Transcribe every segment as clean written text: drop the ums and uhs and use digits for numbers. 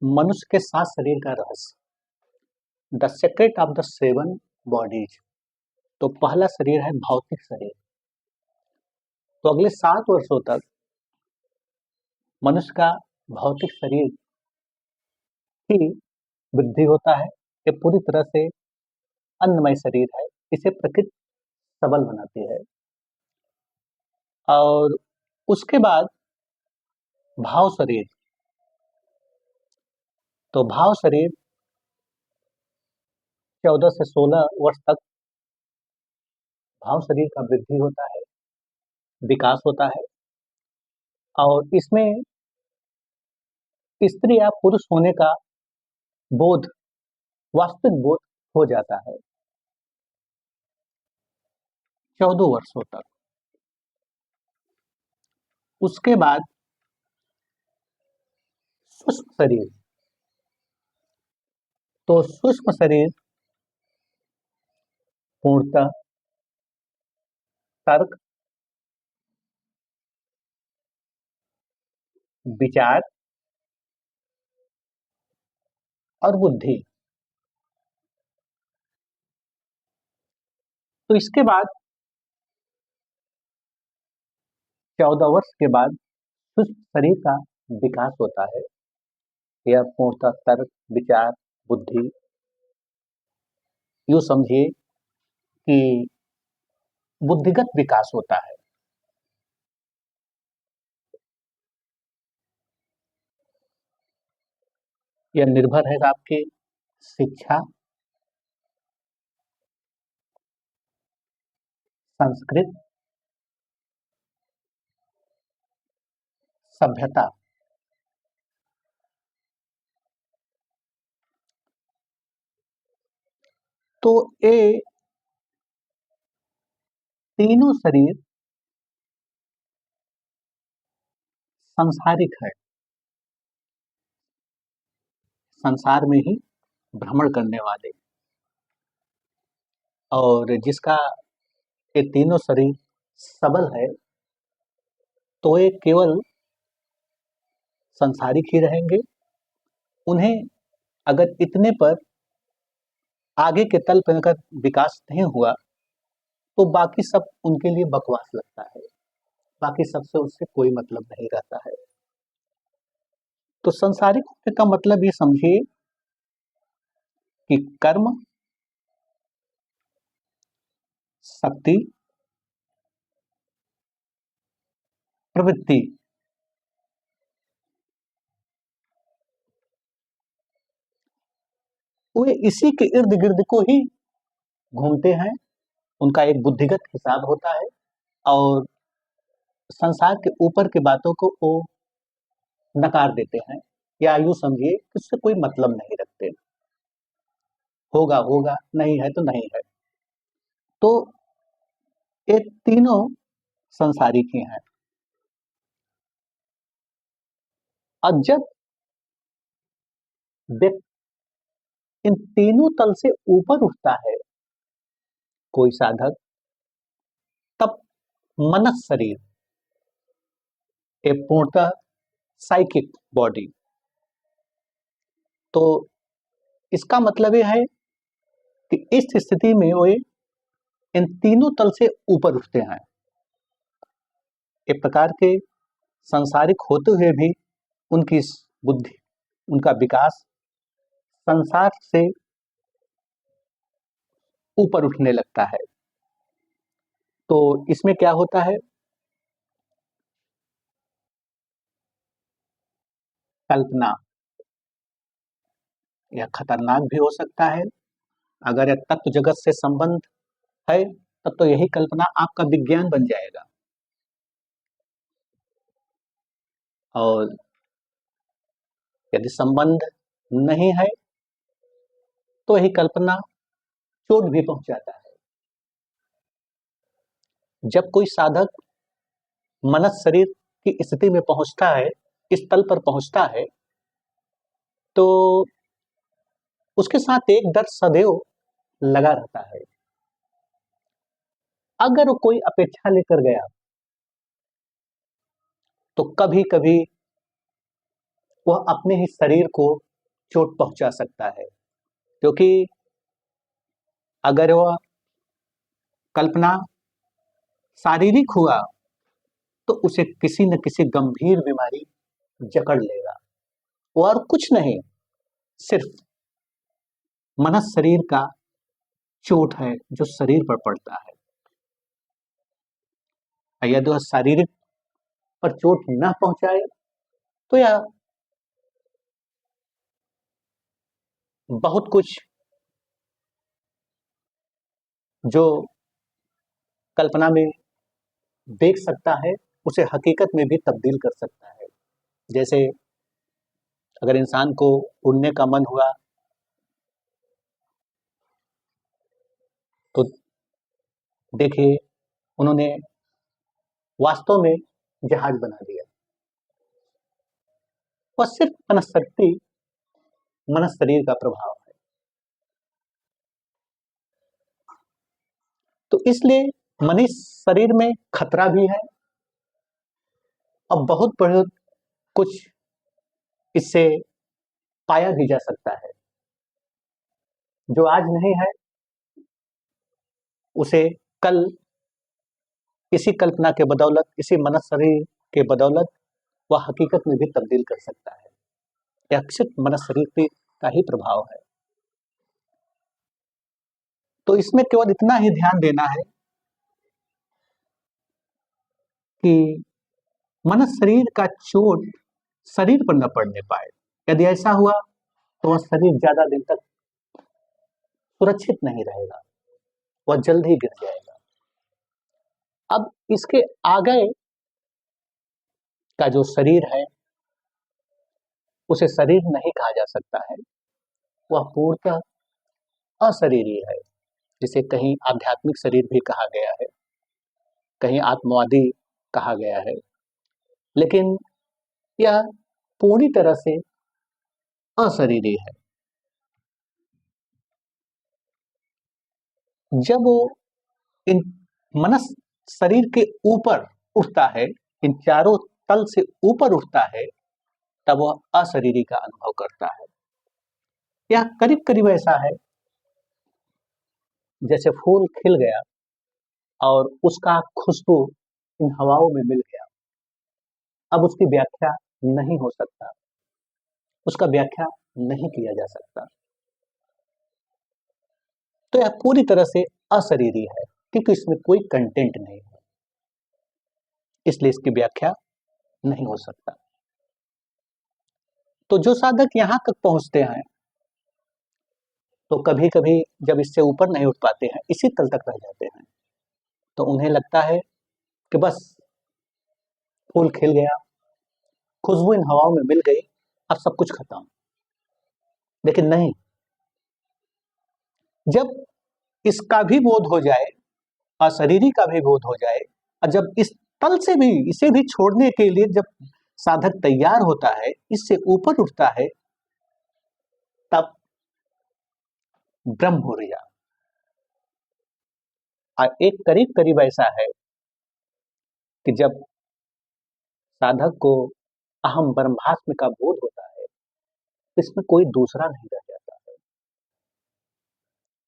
मनुष्य के 7 शरीर का रहस्य, the secret of the 7 bodies. तो पहला शरीर है भौतिक शरीर। तो अगले 7 वर्षों तक मनुष्य का भौतिक शरीर की वृद्धि होता है। ये पूरी तरह से अन्नमय शरीर है, इसे प्रकृति सबल बनाती है। और उसके बाद भाव शरीर। तो भाव शरीर 14 से 16 वर्ष तक भाव शरीर का वृद्धि होता है, विकास होता है, और इसमें स्त्री या पुरुष होने का बोध, वास्तविक बोध हो जाता है 14 वर्षों तक। उसके बाद सूक्ष्म शरीर। तो सूक्ष्म शरीर पूर्णतः तर्क, विचार और बुद्धि। तो इसके बाद 14 वर्ष के बाद सूक्ष्म शरीर का विकास होता है। यह पूर्णतः तर्क, विचार, बुद्धि, यूं समझिए कि बुद्धिगत विकास होता है। यह निर्भर है आपके शिक्षा, संस्कृत, सभ्यता। तो ये तीनों शरीर सांसारिक है, संसार में ही भ्रमण करने वाले। और जिसका ये तीनों शरीर सबल है, तो ये केवल संसारिक ही रहेंगे। उन्हें अगर इतने पर आगे के तल पर अगर विकास नहीं हुआ, तो बाकी सब उनके लिए बकवास लगता है, बाकी सबसे उससे कोई मतलब नहीं रहता है। तो संसारिक होने का मतलब ये समझिए कि कर्म, शक्ति, प्रवृत्ति, वे इसी के इर्द गिर्द को ही घूमते हैं। उनका एक बुद्धिगत हिसाब होता है, और संसार के ऊपर की बातों को वो नकार देते हैं, या यूं समझिए कि उससे कोई मतलब नहीं रखते। होगा होगा, नहीं है तो नहीं है। तो ये तीनों संसारिक ही हैं। और जब व्यक्ति इन तीनों तल से ऊपर उठता है कोई साधक, तब मनस शरीर, एक पूर्णतः साइकिक बॉडी। तो इसका मतलब यह है कि इस स्थिति में वे इन तीनों तल से ऊपर उठते हैं। एक प्रकार के संसारिक होते हुए भी उनकी बुद्धि, उनका विकास संसार से ऊपर उठने लगता है। तो इसमें क्या होता है, कल्पना। यह खतरनाक भी हो सकता है। अगर यह तत्व जगत से संबंध है, तब तो यही कल्पना आपका विज्ञान बन जाएगा। और यदि संबंध नहीं है, तो यही कल्पना चोट भी पहुंचाता है। जब कोई साधक मनस शरीर की स्थिति में पहुंचता है, इस तल पर पहुंचता है, तो उसके साथ एक डर सदैव लगा रहता है। अगर वो कोई अपेक्षा लेकर गया, तो कभी कभी वह अपने ही शरीर को चोट पहुंचा सकता है, क्योंकि अगर वह कल्पना शारीरिक हुआ तो उसे किसी न किसी गंभीर बीमारी जकड़ लेगा। और कुछ नहीं, सिर्फ मनस शरीर का चोट है जो शरीर पर पड़ता है। यदि वह शारीरिक पर चोट न पहुंचाए तो यह बहुत कुछ जो कल्पना में देख सकता है उसे हकीकत में भी तब्दील कर सकता है। जैसे अगर इंसान को उड़ने का मन हुआ तो देखिए उन्होंने वास्तव में जहाज बना दिया। वह सिर्फ मनशक्ति, मनस शरीर का प्रभाव है। तो इसलिए मनुष्य शरीर में खतरा भी है और बहुत बहुत कुछ इससे पाया भी जा सकता है। जो आज नहीं है उसे कल इसी कल्पना के बदौलत, इसी मनस शरीर के बदौलत वह हकीकत में भी तब्दील कर सकता है। यह सिर्फ मनस शरीर का ही प्रभाव है। तो इसमें केवल इतना ही ध्यान देना है कि मनस शरीर का चोट शरीर पर न पड़ने पाए। यदि ऐसा हुआ तो वह शरीर ज्यादा दिन तक सुरक्षित नहीं रहेगा, वह जल्द ही गिर जाएगा। अब इसके आगे का जो शरीर है उसे शरीर नहीं कहा जा सकता है, वह पूर्णतः अशरीरी है, जिसे कहीं आध्यात्मिक शरीर भी कहा गया है, कहीं आत्मवादी कहा गया है, लेकिन यह पूरी तरह से अशरीरी है। जब वो इन मनस शरीर के ऊपर उठता है, इन चारों तल से ऊपर उठता है, तब वह अशरीरी का अनुभव करता है। यह करीब करीब ऐसा है जैसे फूल खिल गया और उसका खुशबू इन हवाओं में मिल गया। अब उसकी व्याख्या नहीं हो सकता, उसका व्याख्या नहीं किया जा सकता। तो यह पूरी तरह से अशरीरी है क्योंकि इसमें कोई कंटेंट नहीं है, इसलिए इसकी व्याख्या नहीं हो सकता। तो जो साधक यहां तक पहुंचते हैं तो कभी कभी जब इससे ऊपर नहीं उठ पाते हैं, इसी तल तक रह जाते हैं, तो उन्हें लगता है कि बस फूल खिल गया, खुशबू इन हवाओं में मिल गई, अब सब कुछ खत्म। लेकिन नहीं, जब इसका भी बोध हो जाए, अशरीरी का भी बोध हो जाए, और जब इस तल से भी इसे भी छोड़ने के लिए जब साधक तैयार होता है, इससे ऊपर उठता है, तब ब्रह्म ऊर्जा। और एक करीब करीब ऐसा है कि जब साधक को अहम ब्रह्मास्मि का बोध होता है, इसमें कोई दूसरा नहीं रह जाता है।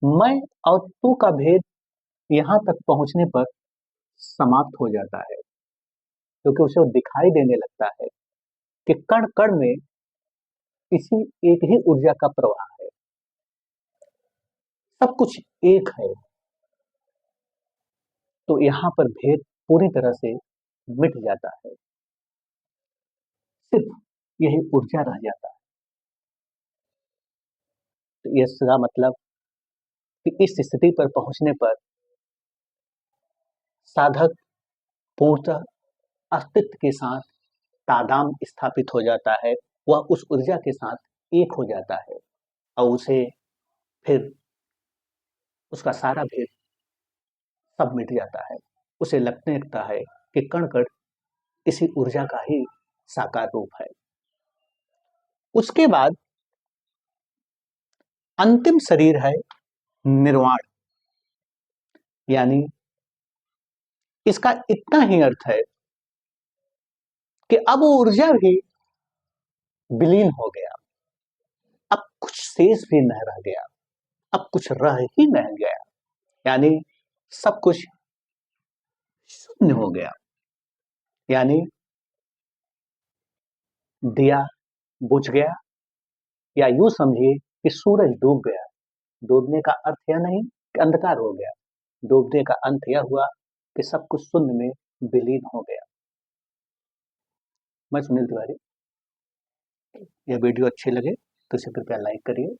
मैं और तू का भेद यहां तक पहुंचने पर समाप्त हो जाता है, क्योंकि उसे दिखाई देने लगता है कि कण कण में इसी एक ही ऊर्जा का प्रवाह है, सब कुछ एक है। तो यहां पर भेद पूरी तरह से मिट जाता है, सिर्फ यही ऊर्जा रह जाता है। तो इसका मतलब कि इस स्थिति पर पहुंचने पर साधक पूर्णतः अस्तित्व के साथ तादाम स्थापित हो जाता है, वह उस ऊर्जा के साथ एक हो जाता है और उसे फिर उसका सारा भेद सब मिट जाता है। उसे लगने लगता है कि कण कण इसी ऊर्जा का ही साकार रूप है। उसके बाद अंतिम शरीर है निर्वाण, यानी इसका इतना ही अर्थ है कि अब वो ऊर्जा भी विलीन हो गया, अब कुछ शेष भी नहीं रह गया, अब कुछ रह ही नहीं गया, यानी सब कुछ शून्य हो गया। यानी दिया बुझ गया, या यूं समझिए कि सूरज डूब गया। डूबने का अर्थ यह नहीं कि अंधकार हो गया, डूबने का अंत यह हुआ कि सब कुछ शून्य में विलीन हो गया। मैं सुनील तिवारी, यह वीडियो अच्छे लगे तो इसे कृपया लाइक करिए,